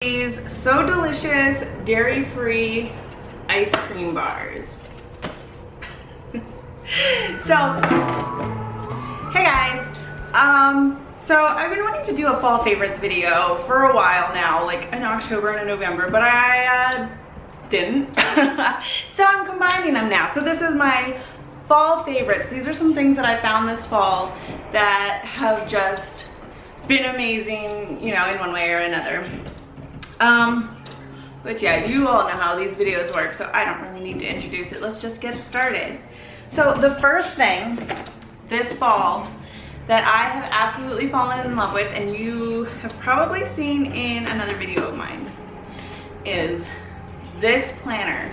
These so delicious dairy-free ice cream bars. So, hey guys. So I've been wanting to do a fall favorites video for a while now, like in October and in November, but I didn't. So I'm combining them now. So this is my fall favorites. These are some things that I found this fall that have just been amazing, you know, in one way or another. But yeah, you all know how these videos work, so I don't really need to introduce it. Let's just get started. So the first thing this fall that I have absolutely fallen in love with, and you have probably seen in another video of mine, is this planner.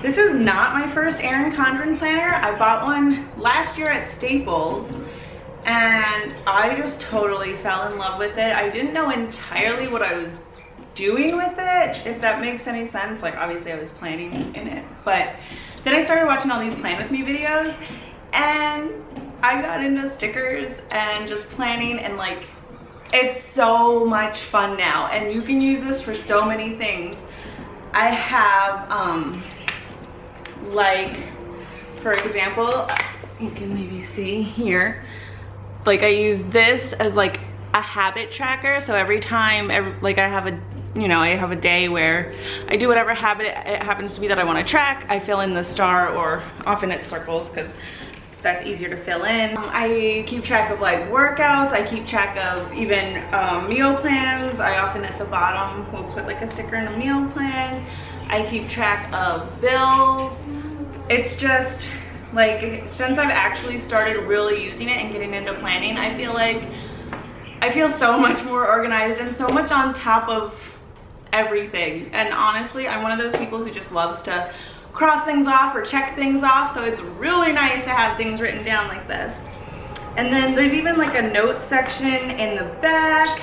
This is not my first Erin Condren planner. I bought one last year at Staples, and I just totally fell in love with it. I didn't know entirely what I was doing with it, if that makes any sense. Like, obviously I was planning in it, but then I started watching all these plan with me videos, and I got into stickers and just planning, and like, it's so much fun now, and you can use this for so many things. I have like, for example, you can maybe see here, like I use this as like a habit tracker. So every time like I have a, you know, I have a day where I do whatever habit it happens to be that I want to track, I fill in the star, or often it's circles because that's easier to fill in. I keep track of like workouts, I keep track of even meal plans. I often at the bottom will put like a sticker in a meal plan. I keep track of bills. It's just like, since I've actually started really using it and getting into planning, I feel so much more organized and so much on top of everything. And honestly, I'm one of those people who just loves to cross things off or check things off, so it's really nice to have things written down like this. And then there's even like a notes section in the back,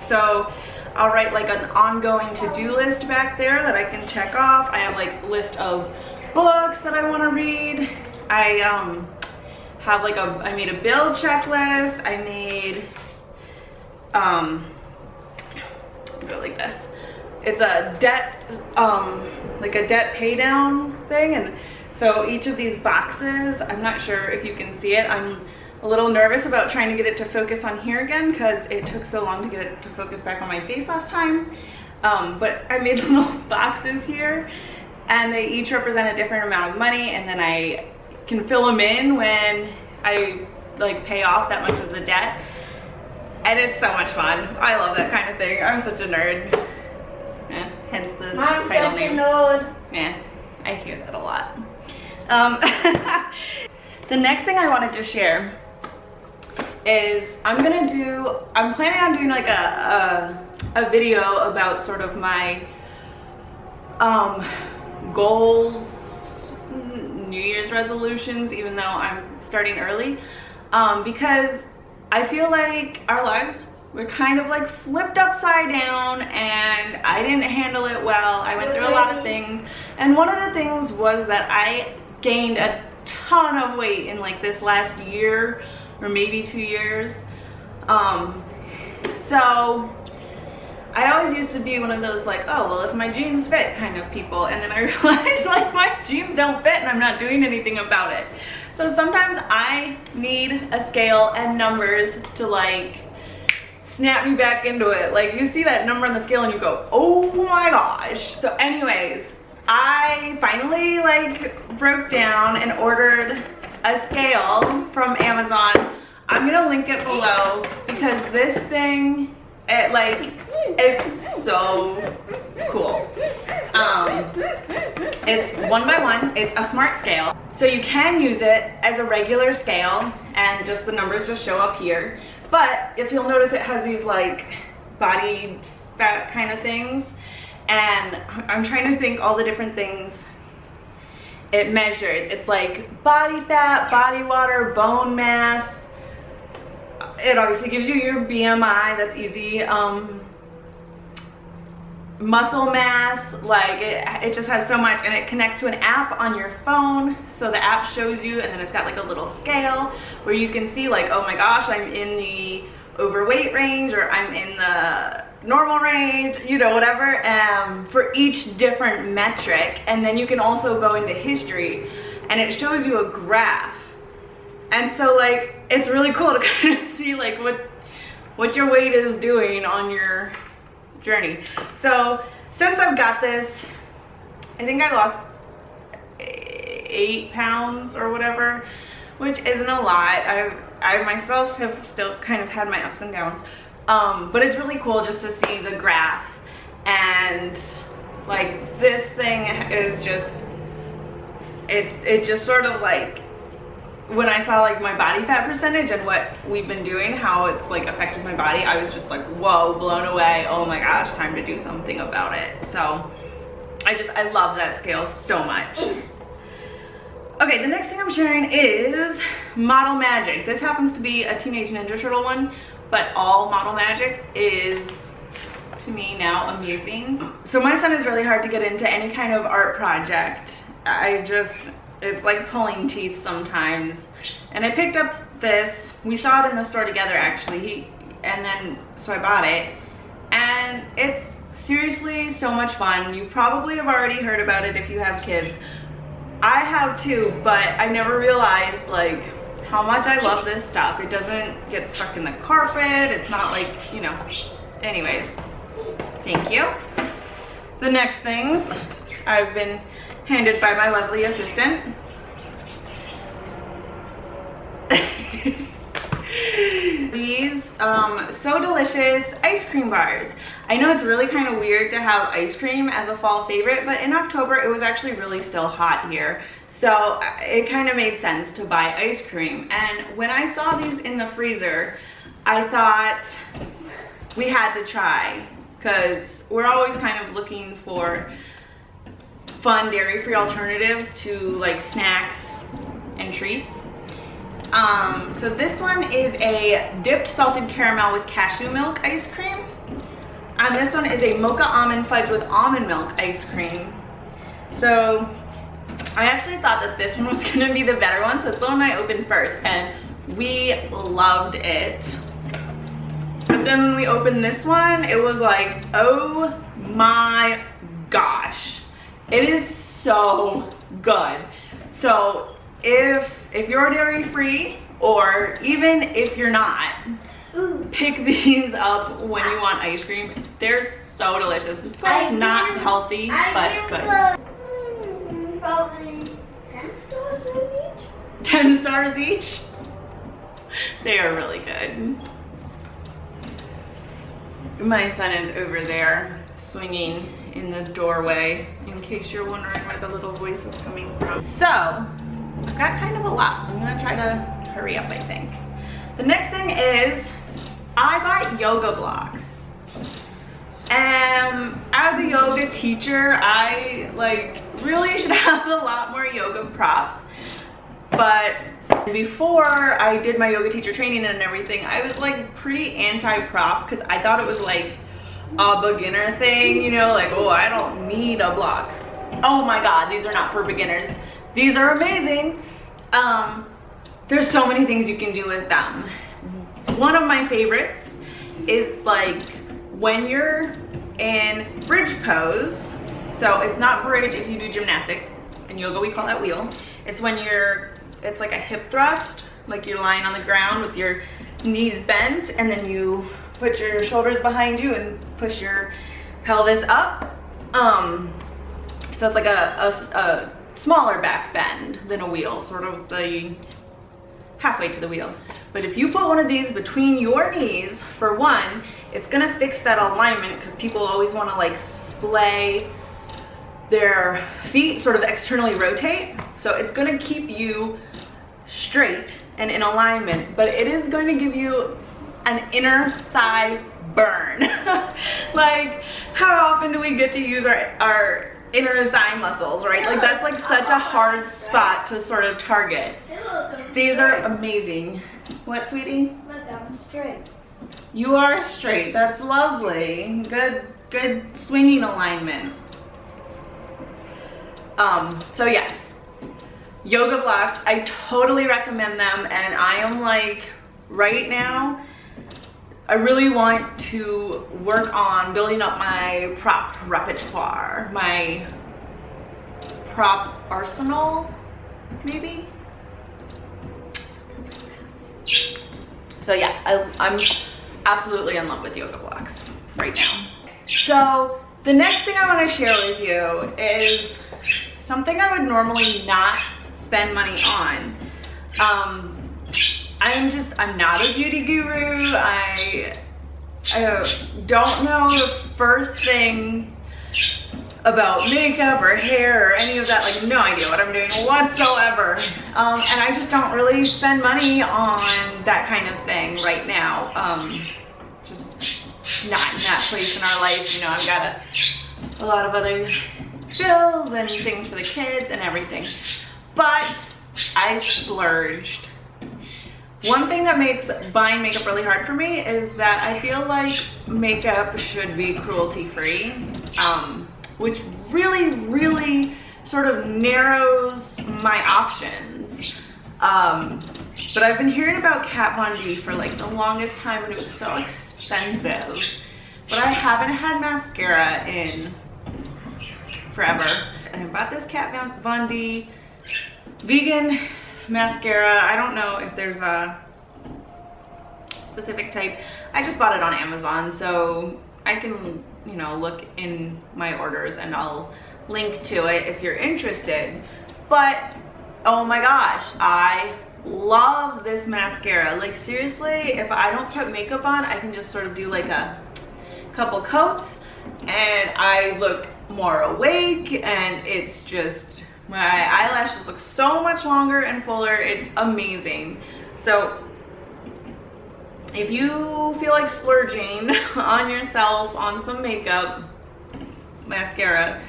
so I'll write like an ongoing to-do list back there that I can check off. I have like a list of books that I want to read. I have like I made a bill checklist. I made go like this. It's a debt, like a debt pay down thing. And so each of these boxes, I'm not sure if you can see it. I'm a little nervous about trying to get it to focus on here again because it took so long to get it to focus back on my face last time. But I made little boxes here, and they each represent a different amount of money, and then I can fill them in when I like pay off that much of the debt. And it's so much fun. I love that kind of thing. I'm such a nerd. Yeah, hence the title name. Yeah, I hear that a lot. The next thing I wanted to share is I'm planning on doing like a video about sort of my goals, New Year's resolutions, even though I'm starting early, because I feel like our lives were kind of like flipped upside down, and I didn't handle it well. I went through a lot of things, and one of the things was that I gained a ton of weight in like this last year or maybe 2 years. So I always used to be one of those like, oh well, if my jeans fit kind of people, and then I realized like my jeans don't fit and I'm not doing anything about it. So sometimes I need a scale and numbers to like snap me back into it. Like, you see that number on the scale and you go, oh my gosh. So anyways, I finally like broke down and ordered a scale from Amazon. I'm gonna link it below because this thing, it's so cool. It's 1x1, it's a smart scale. So you can use it as a regular scale and just the numbers just show up here. But if you'll notice, it has these like body fat kind of things. And I'm trying to think all the different things it measures. It's like body fat, body water, bone mass. It obviously gives you your BMI, that's easy. Muscle mass, like it just has so much, and it connects to an app on your phone, so the app shows you, and then it's got like a little scale where you can see like, oh my gosh, I'm in the overweight range, or I'm in the normal range, you know, whatever, for each different metric. And then you can also go into history and it shows you a graph. And so like, it's really cool to kind of see like what your weight is doing on your journey. So since I've got this, I think I lost 8 pounds or whatever, which isn't a lot. I myself have still kind of had my ups and downs, but it's really cool just to see the graph. And like, this thing is just, it just sort of like, when I saw like my body fat percentage and what we've been doing, how it's like affected my body, I was just like, whoa, blown away. Oh my gosh, time to do something about it. So I love that scale so much. Okay, the next thing I'm sharing is Model Magic. This happens to be a Teenage Ninja Turtle one, but all Model Magic is, to me now, amazing. So my son is really hard to get into any kind of art project. It's like pulling teeth sometimes. And I picked up this, we saw it in the store together actually, so I bought it. And it's seriously so much fun. You probably have already heard about it if you have kids. I have too, but I never realized like how much I love this stuff. It doesn't get stuck in the carpet. It's not like, you know, anyways, thank you. The next things I've been handed by my lovely assistant. These So Delicious ice cream bars. I know it's really kind of weird to have ice cream as a fall favorite, but in October it was actually really still hot here, so it kind of made sense to buy ice cream. And when I saw these in the freezer, I thought we had to try, because we're always kind of looking for fun dairy-free alternatives to like snacks and treats. So this one is a dipped salted caramel with cashew milk ice cream. And this one is a mocha almond fudge with almond milk ice cream. So I actually thought that this one was gonna be the better one, so it's the one I opened first, and we loved it. But then when we opened this one, it was like, oh my gosh, it is so good. So if you're dairy free, or even if you're not, pick these up when you want ice cream. They're so delicious. It's not healthy, but good. Probably 10 stars each. 10 stars each? They are really good. My son is over there swinging in the doorway, in case you're wondering where the little voice is coming from. So, I've got kind of a lot. I'm gonna try to hurry up, I think. The next thing is, I bought yoga blocks. As a yoga teacher, I like really should have a lot more yoga props. But before I did my yoga teacher training and everything, I was like pretty anti-prop, because I thought it was like a beginner thing, you know, like, oh, I don't need a block. Oh my God, these are not for beginners. These are amazing. There's so many things you can do with them. One of my favorites is like when you're in bridge pose. So it's not bridge if you do gymnastics. In yoga we call that wheel. It's when it's like a hip thrust, like you're lying on the ground with your knees bent, and then you put your shoulders behind you and push your pelvis up. So it's like a smaller back bend than a wheel, sort of the halfway to the wheel. But if you put one of these between your knees, for one, it's gonna fix that alignment, because people always want to like splay their feet, sort of externally rotate. So it's gonna keep you straight and in alignment, but it is going to give you an inner thigh burn. Like, how often do we get to use our inner thigh muscles, right? Like, that's like such a hard spot to sort of target. These are amazing. What, sweetie? Look, I'm straight. You are straight. That's lovely. Good swinging alignment. So yes, yoga blocks, I totally recommend them. And I am like, right now, I really want to work on building up my prop repertoire, my prop arsenal, maybe? So yeah, I'm absolutely in love with yoga blocks right now. So the next thing I want to share with you is something I would normally not spend money on. I'm not a beauty guru. I don't know the first thing about makeup or hair or any of that, like no idea what I'm doing whatsoever. And I just don't really spend money on that kind of thing right now. Just not in that place in our life. You know, I've got a lot of other bills and things for the kids and everything. But I splurged. One thing that makes buying makeup really hard for me is that I feel like makeup should be cruelty-free, which really sort of narrows my options. But I've been hearing about Kat Von D for like the longest time, and it was so expensive. But I haven't had mascara in forever. And I bought this Kat Von D vegan mascara. I don't know if there's a specific type. I just bought it on Amazon, so I can, you know, look in my orders and I'll link to it if you're interested. But oh my gosh, I love this mascara. Like seriously, if I don't put makeup on, I can just sort of do like a couple coats and I look more awake, and it's just, my eyelashes look so much longer and fuller. It's amazing. So if you feel like splurging on yourself on some makeup, mascara,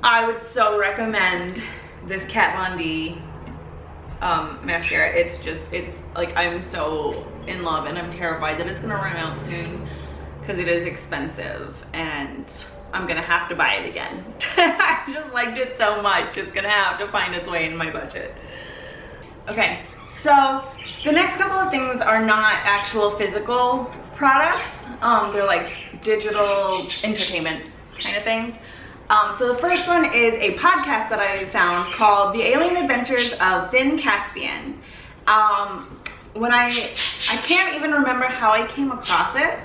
I would so recommend this Kat Von D mascara. It's like, I'm so in love, and I'm terrified that it's gonna run out soon because it is expensive and I'm gonna have to buy it again. I just liked it so much. It's gonna have to find its way in my budget. Okay, so the next couple of things are not actual physical products. They're like digital entertainment kind of things. So the first one is a podcast that I found called The Alien Adventures of Caspian. I can't even remember how I came across it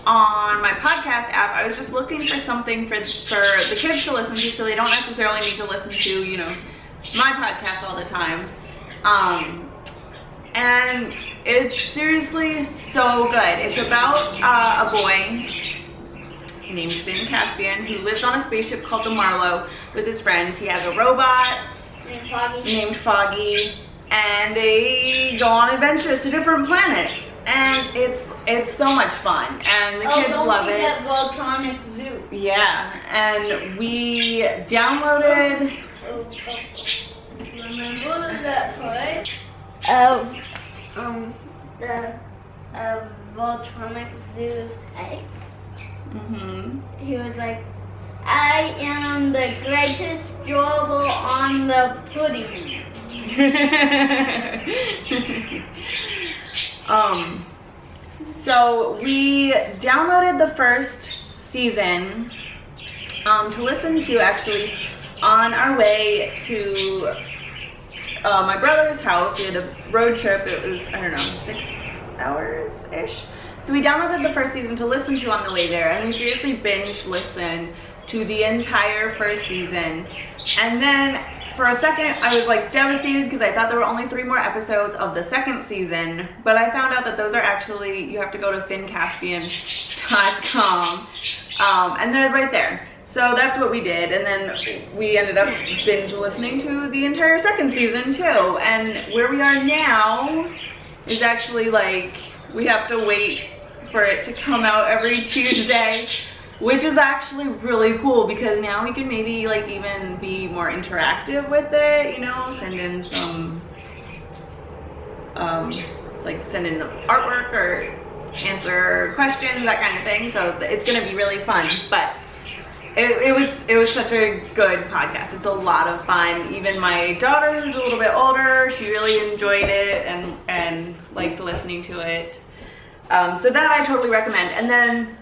on my podcast app. I was just looking for something for the kids to listen to, so they don't necessarily need to listen to, you know, my podcast all the time. And it's seriously so good. It's about a boy named Caspian who lives on a spaceship called the Marlow with his friends. He has a robot named Foggy, and they go on adventures to different planets, and it's so much fun, and the kids love it. Voltronic Zoo. Yeah, and we downloaded. Remember that part of Voltronic Zoo's egg? He was like, I am the greatest jawable on the pudding. So we downloaded the first season to listen to, actually, on our way to my brother's house. We had a road trip. It was, I don't know, 6 hours-ish. So we downloaded the first season to listen to on the way there, and we seriously binge listened to the entire first season. And then for a second, I was like devastated because I thought there were only 3 more episodes of the second season, but I found out that those are actually, you have to go to fincaspian.com, and they're right there. So that's what we did, and then we ended up binge listening to the entire second season too. And where we are now is actually like, we have to wait for it to come out every Tuesday, which is actually really cool because now we can maybe like even be more interactive with it, you know, send in some, like send in the artwork or answer questions, that kind of thing. So it's gonna be really fun, but it was such a good podcast. It's a lot of fun. Even my daughter, who's a little bit older, she really enjoyed it and liked listening to it. So that I totally recommend. And then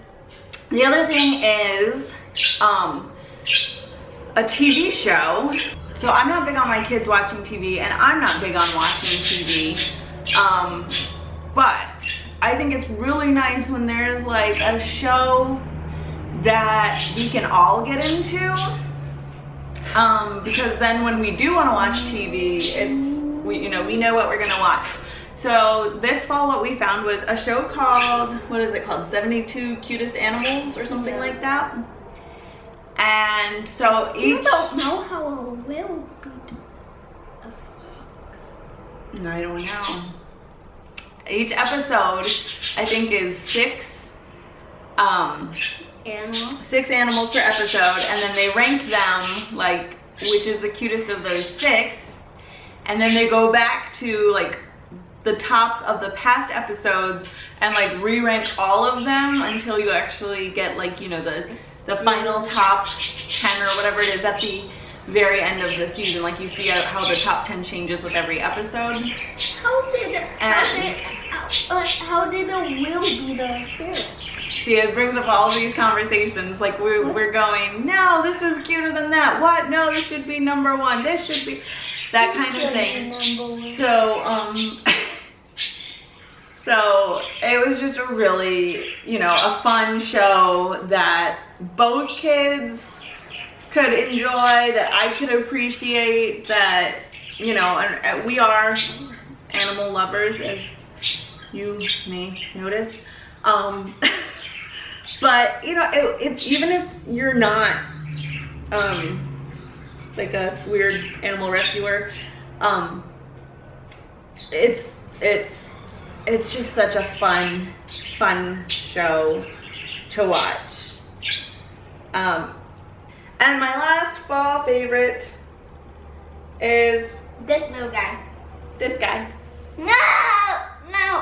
the other thing is a TV show. So I'm not big on my kids watching TV, and I'm not big on watching TV. But I think it's really nice when there's like a show that we can all get into. Because then when we do want to watch TV, we know what we're gonna watch. So this fall what we found was a show called, what is it called? 72 Cutest Animals or something like that. And so each... You don't know how a whale beat a fox. I don't know. Each episode, I think, is 6 animals per episode, and then they rank them, like, which is the cutest of those 6, and then they go back to, like, the tops of the past episodes and, like, re-rank all of them until you actually get, like, you know, the final top 10 or whatever it is at the very end of the season. Like, you see how the top 10 changes with every episode. How did a whale be the favorite? See, it brings up all these conversations. Like, we're going, no, this is cuter than that. What? No, this should be number 1. This should be that kind of thing. So, so it was just a really, you know, a fun show that both kids could enjoy, that I could appreciate, that, you know, and we are animal lovers, as you may notice. But, you know, even if you're not like a weird animal rescuer, it's just such a fun show to watch. And my last fall favorite is this little guy. This guy. No,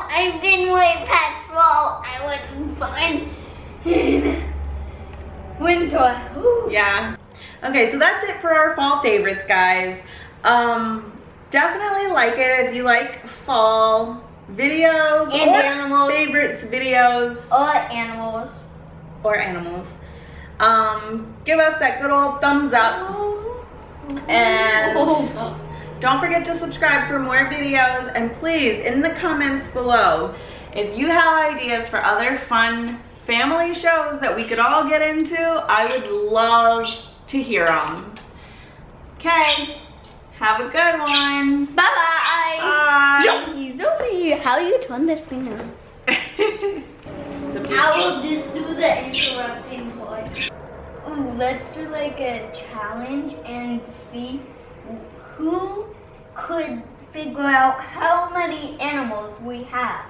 I've been way past fall. I was fun in winter. Ooh. Yeah. Okay, so that's it for our fall favorites, guys. Definitely like it if you like fall videos and or animals. Favorites videos Or animals. Give us that good old thumbs up, and don't forget to subscribe for more videos. And please, in the comments below, if you have ideas for other fun family shows that we could all get into, I would love to hear them. Okay, have a good one. Bye. Bye. Zoe, how do you turn this thing on? I will just do the interrupting part. Ooh, let's do like a challenge and see who could figure out how many animals we have.